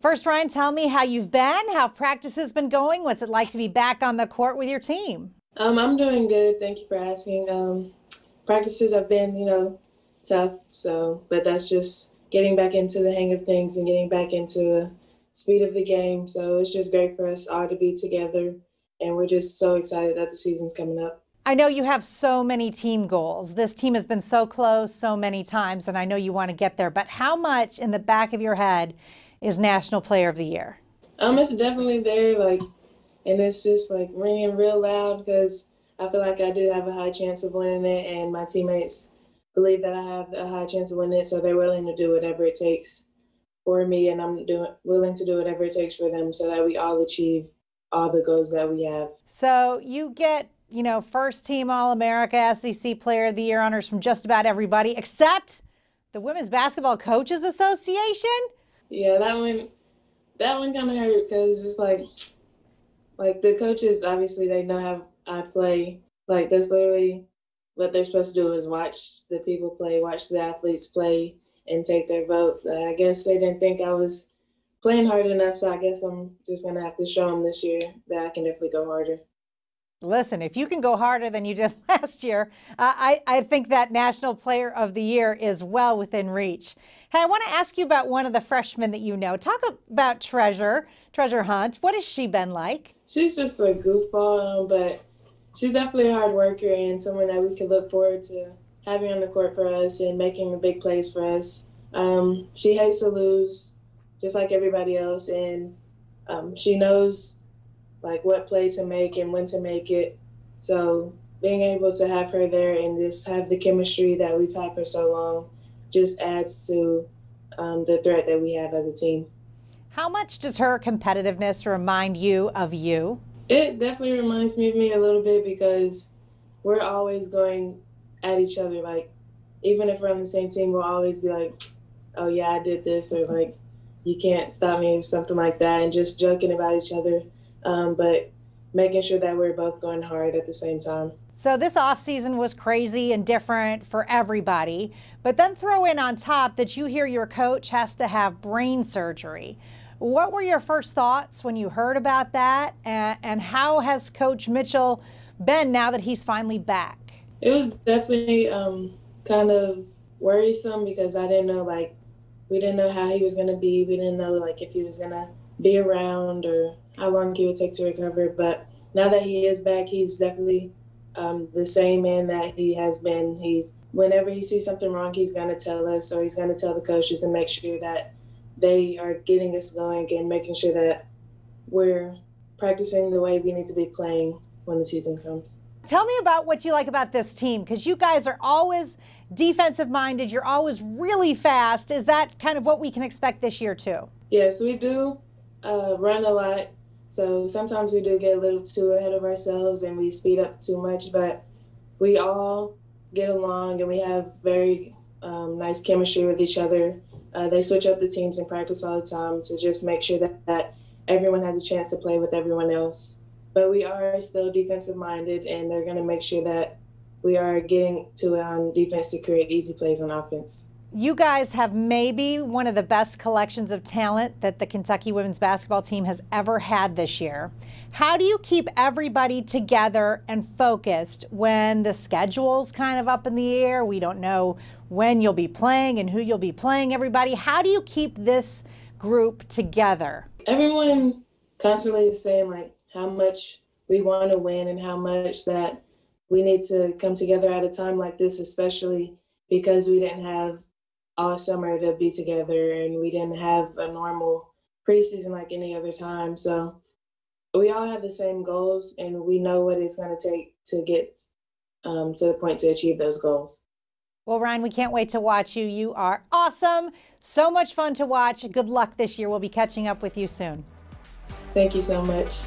First, Rhyne, tell me how you've been, how practice has been going. What's it like to be back on the court with your team? I'm doing good. Thank you for asking. Practices have been, tough. But that's just getting back into the hang of things and getting back into the speed of the game. So it's just great for us all to be together, and we're just so excited that the season's coming up. I know you have so many team goals. This team has been so close so many times, and I know you want to get there. But how much in the back of your head is National Player of the Year? It's definitely there, and it's just ringing real loud because I feel like I do have a high chance of winning it, and my teammates believe that I have a high chance of winning it, so they're willing to do whatever it takes for me, and I'm willing to do whatever it takes for them so that we all achieve all the goals that we have. So you get, first team All-America, SEC Player of the Year honors from just about everybody except the Women's Basketball Coaches Association. Yeah, that one kind of hurt because it's like the coaches, obviously they know how I play. That's literally what they're supposed to do is watch the people play, watch the athletes play, and take their vote. I guess they didn't think I was playing hard enough, so I guess I'm just going to have to show them this year that I can definitely go harder. Listen, if you can go harder than you did last year, I think that National Player of the Year is well within reach. Hey, I want to ask you about one of the freshmen that you know. Talk about Treasure Hunt. What has she been like? She's just a goofball, but she's definitely a hard worker and someone that we can look forward to having on the court for us and making the big plays for us. She hates to lose, just like everybody else, and she knows what play to make and when to make it. So being able to have her there and just have the chemistry that we've had for so long just adds to the threat that we have as a team. How much does her competitiveness remind you of you? It definitely reminds me of me a little bit because we're always going at each other. Even if we're on the same team, we'll always be like, oh yeah, I did this, or you can't stop me, or something like that, and just joking about each other. But making sure that we're both going hard at the same time. So this offseason was crazy and different for everybody, but then throw in on top that you hear your coach has to have brain surgery. What were your first thoughts when you heard about that? And how has Coach Mitchell been now that he's finally back? It was definitely kind of worrisome because I didn't know, we didn't know how he was going to be. We didn't know, if he was going to be around or how long he would take to recover. But now that he is back, he's definitely the same man that he has been. Whenever he sees something wrong, he's going to tell us, or he's going to tell the coaches and make sure that they are getting us going and making sure that we're practicing the way we need to be playing when the season comes. Tell me about what you like about this team, because you guys are always defensive minded. You're always really fast. Is that kind of what we can expect this year too? Yes, we do run a lot. So sometimes we do get a little too ahead of ourselves and we speed up too much, but we all get along and we have very nice chemistry with each other. They switch up the teams in practice all the time to just make sure that everyone has a chance to play with everyone else. But we are still defensive minded, and they're going to make sure that we are getting to defense to create easy plays on offense. You guys have maybe one of the best collections of talent that the Kentucky women's basketball team has ever had this year. How do you keep everybody together and focused when the schedule's kind of up in the air? We don't know when you'll be playing and who you'll be playing, everybody. How do you keep this group together? Everyone constantly is saying how much we want to win and how much that we need to come together at a time like this, especially because we didn't have all summer to be together and we didn't have a normal preseason like any other time. So we all have the same goals and we know what it's going to take to get to the point to achieve those goals. Well, Rhyne, we can't wait to watch you. You are awesome. So much fun to watch. Good luck this year. We'll be catching up with you soon. Thank you so much.